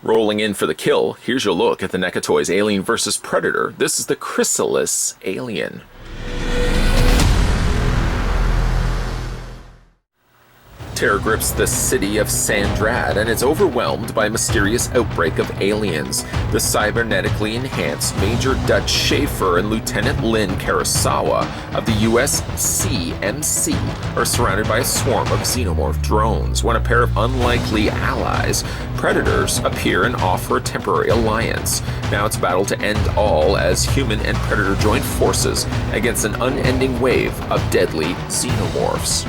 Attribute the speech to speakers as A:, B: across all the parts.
A: Rolling in for the kill, here's your look at the NECA Toys Alien vs. Predator. This is the Chrysalis Alien. Terror grips the city of Sandrad, and it's overwhelmed by a mysterious outbreak of aliens. The cybernetically enhanced Major Dutch Schaefer and Lieutenant Lynn Karasawa of the USCMC are surrounded by a swarm of xenomorph drones when a pair of unlikely allies, predators, appear and offer a temporary alliance. Now it's battle to end all as human and predator join forces against an unending wave of deadly xenomorphs.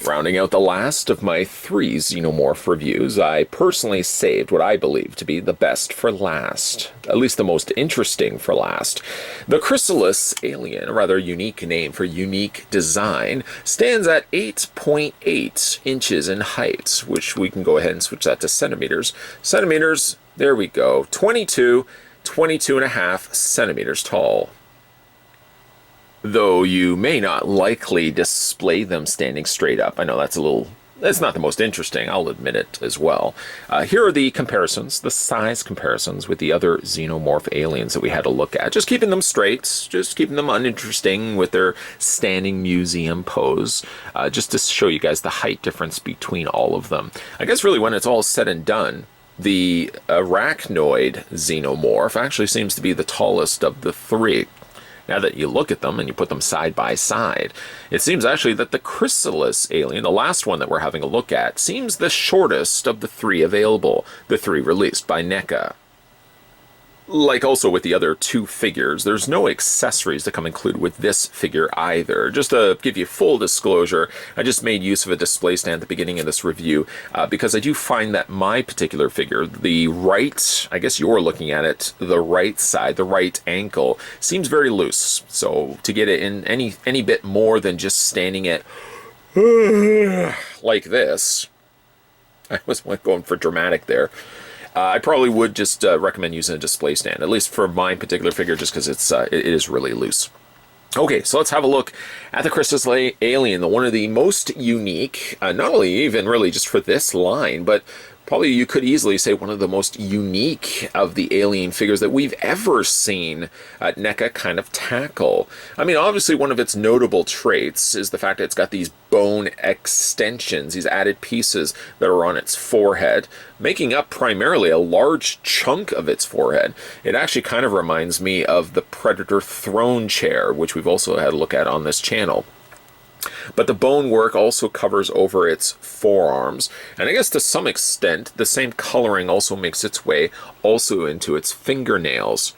A: Rounding out the last of my 3 xenomorph reviews, I personally saved what I believe to be the best for last, at least the most interesting for last. The Chrysalis Alien, a rather unique name for unique design, stands at 8.8 inches in height, which we can go ahead and switch that to centimeters. Centimeters, there we go, 22 and a half centimeters tall. Though you may not likely display them standing straight up. I know that's not the most interesting, I'll admit it as well. Here are the comparisons, the size comparisons with the other xenomorph aliens that we had to look at. Just keeping them straight, just keeping them uninteresting with their standing museum pose, just to show you guys the height difference between all of them. I guess really when it's all said and done, the arachnoid xenomorph actually seems to be the tallest of the 3. Now that you look at them and you put them side by side, it seems actually that the Chrysalis alien, the last one that we're having a look at, seems the shortest of the 3 available, the 3 released by NECA. Like also with the other 2 figures, there's no accessories to come included with this figure either. Just to give you full disclosure, I just made use of a display stand at the beginning of this review because I do find that my particular figure, the right, I guess you're looking at it, the right side, the right ankle, seems very loose. So to get it in any bit more than just standing it like this, I was going for dramatic there. I probably would just recommend using a display stand, at least for my particular figure, just because it is really loose. Okay, so let's have a look at the Chrysalis Alien, one of the most unique, not only even really just for this line, but probably you could easily say one of the most unique of the alien figures that we've ever seen NECA kind of tackle. I mean, obviously one of its notable traits is the fact that it's got these bone extensions, these added pieces that are on its forehead, making up primarily a large chunk of its forehead. It actually kind of reminds me of the Predator throne chair, which we've also had a look at on this channel. But the bone work also covers over its forearms, and I guess to some extent the same coloring also makes its way also into its fingernails.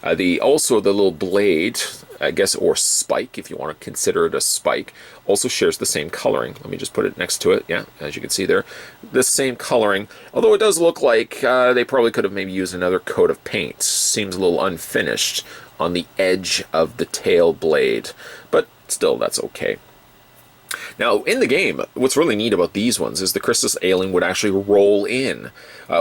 A: Also the little blade, I guess, or spike, if you want to consider it a spike, also shares the same coloring. Let me just put it next to it. Yeah, as you can see there, the same coloring, although it does look like they probably could have maybe used another coat of paint. Seems a little unfinished on the edge of the tail blade, but still that's okay. Now, in the game, what's really neat about these ones is the Chrysalis alien would actually roll in.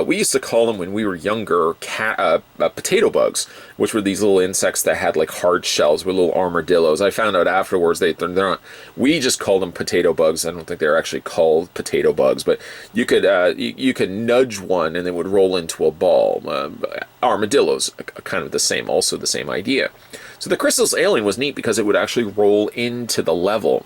A: We used to call them, when we were younger, potato bugs, which were these little insects that had like hard shells with little armadillos. I found out afterwards they're not. We just called them potato bugs. I don't think they're actually called potato bugs, but you could nudge one and they would roll into a ball. Armadillos, kind of the same, also the same idea. So the Chrysalis alien was neat because it would actually roll into the level.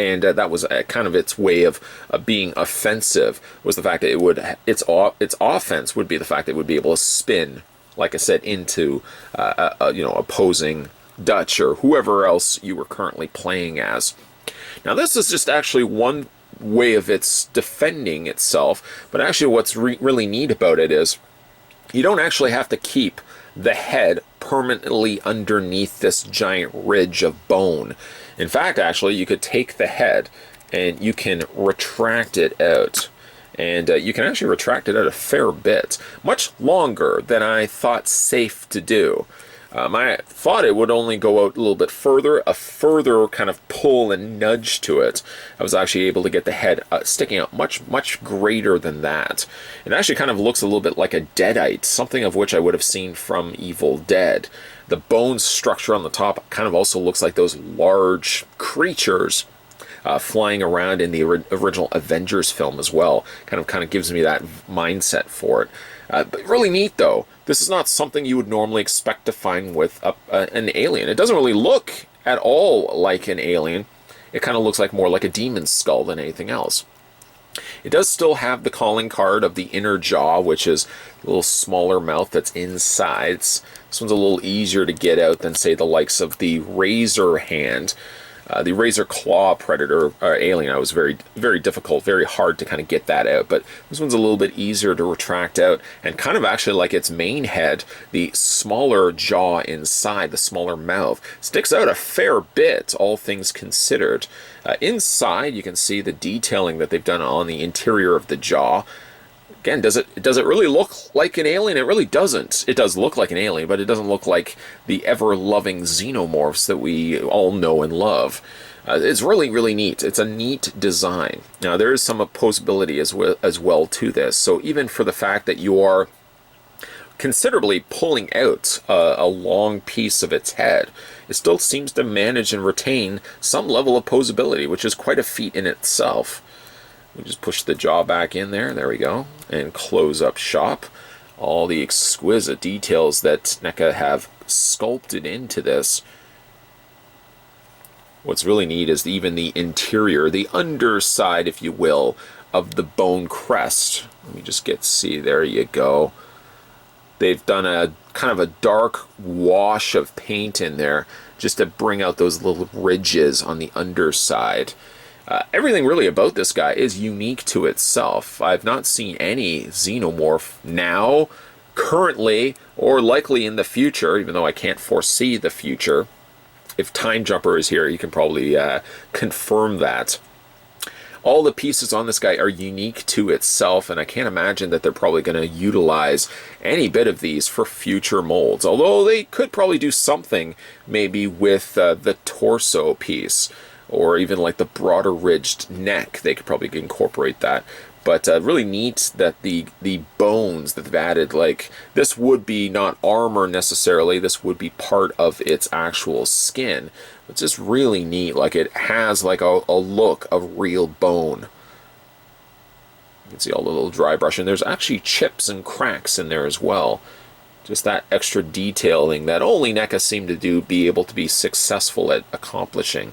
A: And that was kind of its way of being offensive, was the fact that its offense would be the fact that it would be able to spin, like I said, into opposing Dutch or whoever else you were currently playing as. Now this is just actually one way of its defending itself, but actually what's really neat about it is you don't actually have to keep the head permanently underneath this giant ridge of bone. In fact, actually, you could take the head and you can retract it out. And you can actually retract it out a fair bit. Much longer than I thought safe to do. I thought it would only go out a little bit further, a further kind of pull and nudge to it. I was actually able to get the head sticking out much greater than that. It actually kind of looks a little bit like a deadite, something of which I would have seen from Evil Dead. The bone structure on the top kind of also looks like those large creatures flying around in the original Avengers film as well. Kind of gives me that mindset for it. But really neat, though. This is not something you would normally expect to find with an alien. It doesn't really look at all like an alien. It kind of looks like more like a demon's skull than anything else. It does still have the calling card of the inner jaw, which is a little smaller mouth that's inside. This one's a little easier to get out than, say, the likes of the razor hand. The razor claw predator alien, I was very difficult, very hard to kind of get that out, but this one's a little bit easier to retract out, and kind of actually like its main head, the smaller jaw inside, the smaller mouth, sticks out a fair bit, all things considered. Inside, you can see the detailing that they've done on the interior of the jaw. Again, does it really look like an alien? It really doesn't. It does look like an alien, but it doesn't look like the ever-loving xenomorphs that we all know and love. It's really neat. It's a neat design. Now, there is some opposability as well to this. So even for the fact that you are considerably pulling out a long piece of its head, it still seems to manage and retain some level of posability, which is quite a feat in itself. We just push the jaw back in there we go, and close up shop. All the exquisite details that NECA have sculpted into this. What's really neat is even the interior, the underside, if you will, of the bone crest. Let me just see, there you go. They've done a kind of a dark wash of paint in there just to bring out those little ridges on the underside. Everything really about this guy is unique to itself. I've not seen any xenomorph now, currently, or likely in the future, even though I can't foresee the future. If Time Jumper is here, you can probably confirm that. All the pieces on this guy are unique to itself, and I can't imagine that they're probably going to utilize any bit of these for future molds, although they could probably do something maybe with the torso piece, or even like the broader ridged neck. They could probably incorporate that. But really neat that the bones that they've added, like, this would be not armor necessarily, this would be part of its actual skin. It's just really neat, like it has like a look of real bone. You can see all the little dry brush, and there's actually chips and cracks in there as well. Just that extra detailing that only NECA seem to be able to be successful at accomplishing.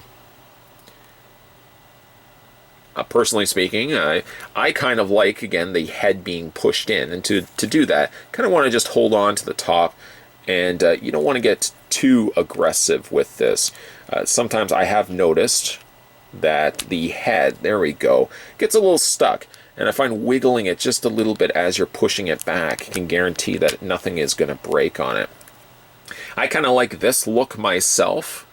A: Personally speaking, I kind of like, again, the head being pushed in, and to do that, kind of want to just hold on to the top, and you don't want to get too aggressive with this. Sometimes I have noticed that the head, there we go, gets a little stuck, and I find wiggling it just a little bit as you're pushing it back can guarantee that nothing is going to break on it. I kind of like this look myself.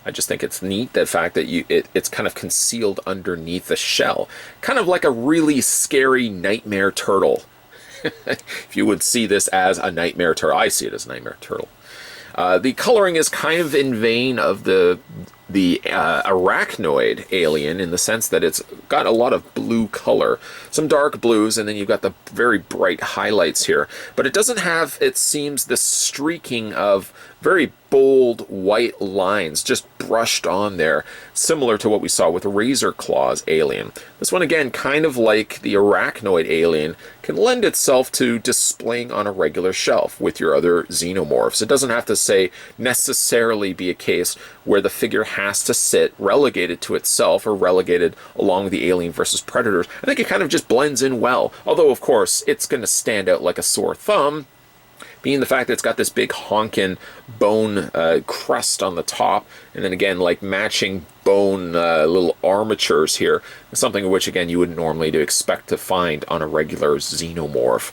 A: I just think it's neat, the fact that it's kind of concealed underneath the shell. Kind of like a really scary nightmare turtle. If you would see this as a nightmare turtle. I see it as a nightmare turtle. The coloring is kind of in vein of the arachnoid alien, in the sense that it's got a lot of blue color, some dark blues, and then you've got the very bright highlights here. But it doesn't have, it seems, the streaking of very bold white lines just brushed on there, similar to what we saw with Razor Claw's alien. This one, again, kind of like the arachnoid alien, can lend itself to displaying on a regular shelf with your other xenomorphs. It doesn't have to, say, necessarily be a case where the figure has to sit relegated to itself or relegated along with the Alien versus Predators. I think it kind of just blends in well, although of course it's going to stand out like a sore thumb, being the fact that it's got this big honkin' bone crest on the top, and then again, like matching bone little armatures here, something which again you wouldn't normally expect to find on a regular xenomorph.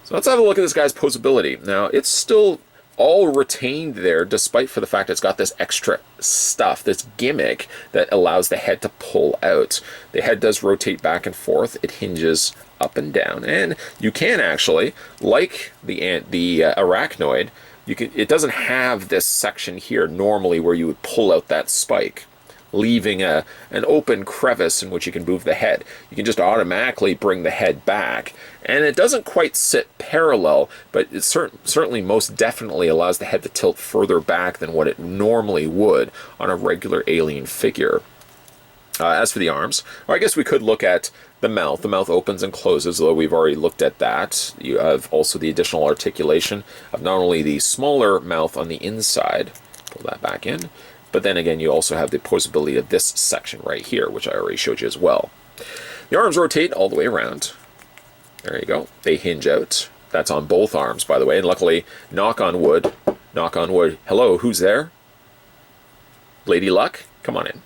A: So let's have a look at this guy's posability. Now, it's still all retained there, despite for the fact it's got this extra stuff, this gimmick that allows the head to pull out. The head does rotate back and forth. It hinges up and down, and you can actually, like the arachnoid, it doesn't have this section here normally where you would pull out that spike, leaving an open crevice in which you can move the head. You can just automatically bring the head back, and it doesn't quite sit parallel, but it certainly most definitely allows the head to tilt further back than what it normally would on a regular alien figure. As for the arms, or I guess we could look at the mouth. The mouth opens and closes, although we've already looked at that. You have also the additional articulation of not only the smaller mouth on the inside, pull that back in, but then again, you also have the possibility of this section right here, which I already showed you as well. The arms rotate all the way around. There you go. They hinge out. That's on both arms, by the way. And luckily, knock on wood. Hello, who's there? Lady Luck? Come on in.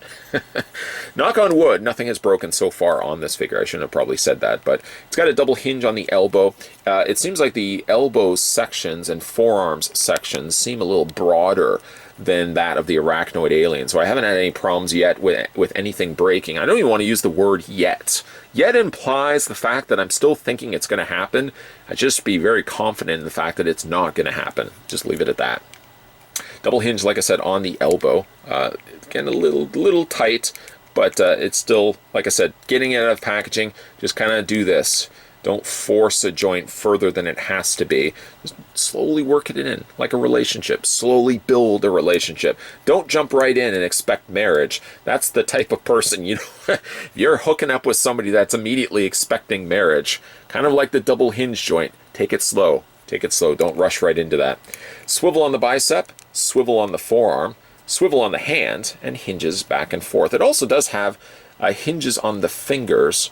A: Knock on wood, nothing has broken so far on this figure. I shouldn't have probably said that, but it's got a double hinge on the elbow. It seems like the elbow sections and forearms sections seem a little broader than that of the arachnoid alien, so I haven't had any problems yet with anything breaking. I don't even want to use the word yet. Yet implies the fact that I'm still thinking it's going to happen. I just be very confident in the fact that it's not going to happen. Just leave it at that. Double hinge, like I said, on the elbow. Again, a little tight, but it's still, like I said, getting it out of packaging. Just kind of do this. Don't force a joint further than it has to be. Just slowly work it in, like a relationship. Slowly build a relationship. Don't jump right in and expect marriage. That's the type of person, if you're hooking up with somebody that's immediately expecting marriage, kind of like the double hinge joint, take it slow. Take it slow. Don't rush right into that. Swivel on the bicep, swivel on the forearm, swivel on the hand, and hinges back and forth. It also does have hinges on the fingers,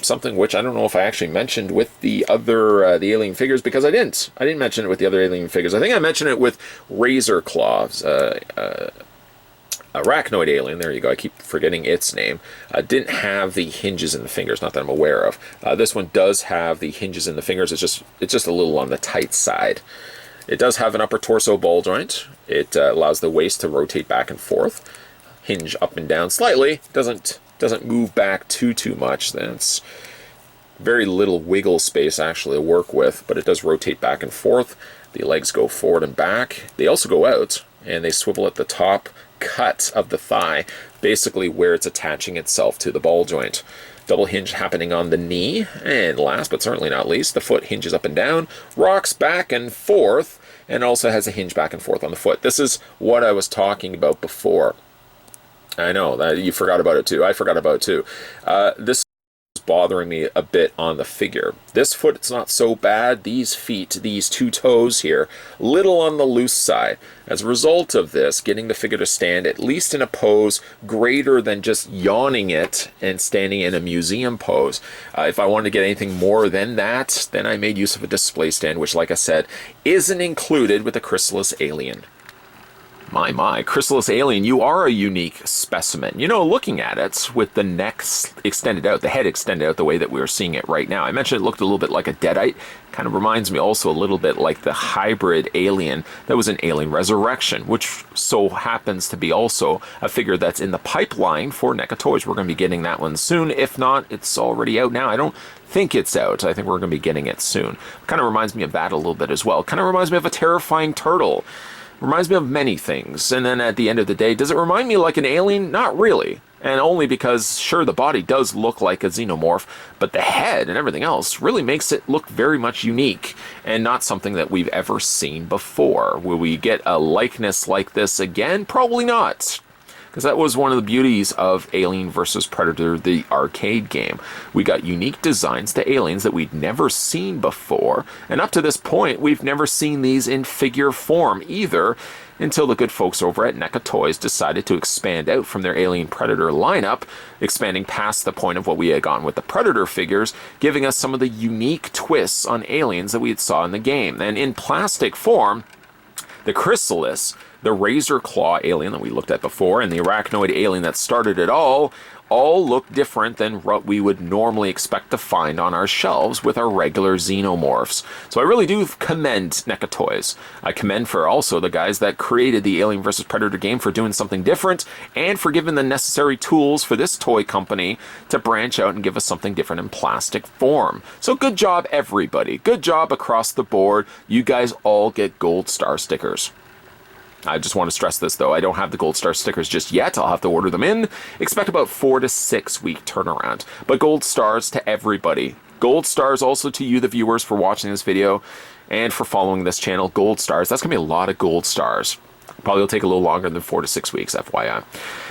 A: something which I don't know if I actually mentioned with the other the alien figures, because I didn't mention it with the other alien figures. I think I mentioned it with Razor Claws, arachnoid alien. There you go. I keep forgetting its name. Didn't have the hinges in the fingers, not that I'm aware of. This one does have the hinges in the fingers. It's just a little on the tight side. It does have an upper torso ball joint. It allows the waist to rotate back and forth, hinge up and down slightly. Doesn't move back too much. That's very little wiggle space actually to work with, but it does rotate back and forth. The legs go forward and back. They also go out, and they swivel at the top cut of the thigh, basically where it's attaching itself to the ball joint. Double hinge happening on the knee, and last but certainly not least, the foot hinges up and down, rocks back and forth, and also has a hinge back and forth on the foot. This is what I was talking about before. I know that you forgot about it too. I forgot about it too. This is bothering me a bit on the figure. This foot, it's not so bad. These feet, these two toes here, little on the loose side. As a result of this, getting the figure to stand at least in a pose greater than just yawning it and standing in a museum pose. If I wanted to get anything more than that, then I made use of a display stand, which, like I said, isn't included with the Chrysalis alien. My, Chrysalis alien, you are a unique specimen. Looking at it with the neck extended out, the head extended out the way that we are seeing it right now. I mentioned it looked a little bit like a deadite. Kind of reminds me also a little bit like the hybrid alien that was in Alien Resurrection, which so happens to be also a figure that's in the pipeline for NECA Toys. We're going to be getting that one soon. If not, it's already out now. I don't think it's out. I think we're going to be getting it soon. Kind of reminds me of that a little bit as well. Kind of reminds me of a terrifying turtle. Reminds me of many things. And then at the end of the day, does it remind me like an alien? Not really. And only because, sure, the body does look like a xenomorph, but the head and everything else really makes it look very much unique and not something that we've ever seen before. Will we get a likeness like this again? Probably not. Because that was one of the beauties of Alien vs. Predator, the arcade game. We got unique designs to aliens that we'd never seen before, and up to this point, we've never seen these in figure form either, until the good folks over at NECA Toys decided to expand out from their Alien Predator lineup, expanding past the point of what we had gotten with the Predator figures, giving us some of the unique twists on aliens that we had saw in the game. And in plastic form, the Chrysalis, the razor claw alien that we looked at before, and the arachnoid alien that started it all all look different than what we would normally expect to find on our shelves with our regular xenomorphs. So I really do commend NECA Toys. I commend for also the guys that created the Alien vs. Predator game for doing something different and for giving the necessary tools for this toy company to branch out and give us something different in plastic form. So good job, everybody. Good job across the board. You guys all get gold star stickers. I just want to stress this, though. I don't have the gold star stickers just yet. I'll have to order them in. Expect about 4 to 6 week turnaround. But gold stars to everybody. Gold stars also to you, the viewers, for watching this video and for following this channel. Gold stars. That's going to be a lot of gold stars. Probably will take a little longer than 4 to 6 weeks, FYI.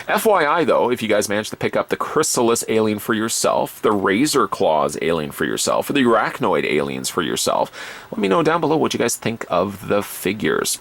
A: FYI, though, if you guys manage to pick up the Chrysalis alien for yourself, the Razor Claws alien for yourself, or the Arachnoid aliens for yourself, let me know down below what you guys think of the figures.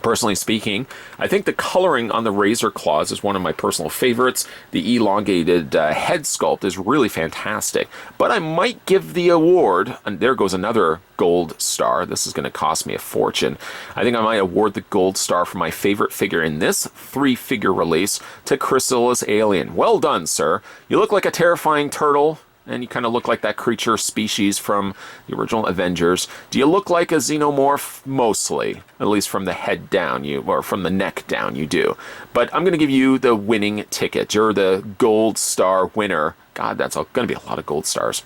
A: Personally speaking, I think the coloring on the Razor Claws is one of my personal favorites. The elongated head sculpt is really fantastic. But I might give the award, and there goes another gold star. This is going to cost me a fortune. I think I might award the gold star for my favorite figure in this 3-figure release to Chrysalis Alien. Well done, sir. You look like a terrifying turtle. And you kind of look like that creature species from the original Avengers. Do you look like a xenomorph? Mostly. At least from the head down, or from the neck down, you do. But I'm going to give you the winning ticket. You're the gold star winner. God, that's going to be a lot of gold stars.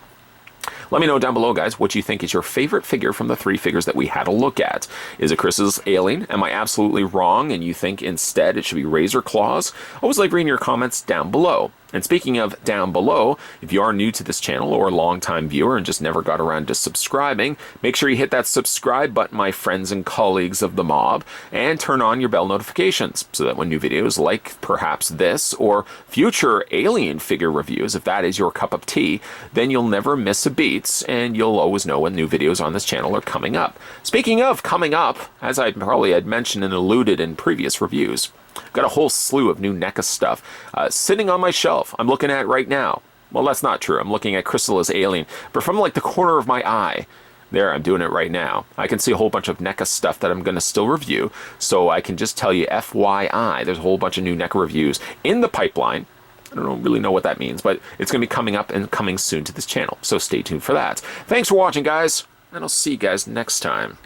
A: Let me know down below, guys, what you think is your favorite figure from the 3 figures that we had a look at. Is it Chrysalis Alien? Am I absolutely wrong and you think instead it should be Razor Claws? Always like reading your comments down below. And speaking of down below, if you are new to this channel or a long-time viewer and just never got around to subscribing, make sure you hit that subscribe button, my friends and colleagues of the mob, and turn on your bell notifications so that when new videos like perhaps this or future alien figure reviews, if that is your cup of tea, then you'll never miss a beat and you'll always know when new videos on this channel are coming up. Speaking of coming up, as I probably had mentioned and alluded in previous reviews, got a whole slew of new NECA stuff sitting on my shelf. I'm looking at right now. Well, that's not true. I'm looking at Chrysalis Alien, but from like the corner of my eye, there, I'm doing it right now. I can see a whole bunch of NECA stuff that I'm going to still review, so I can just tell you FYI, there's a whole bunch of new NECA reviews in the pipeline. I don't really know what that means, but it's going to be coming up and coming soon to this channel, so stay tuned for that. Thanks for watching, guys, and I'll see you guys next time.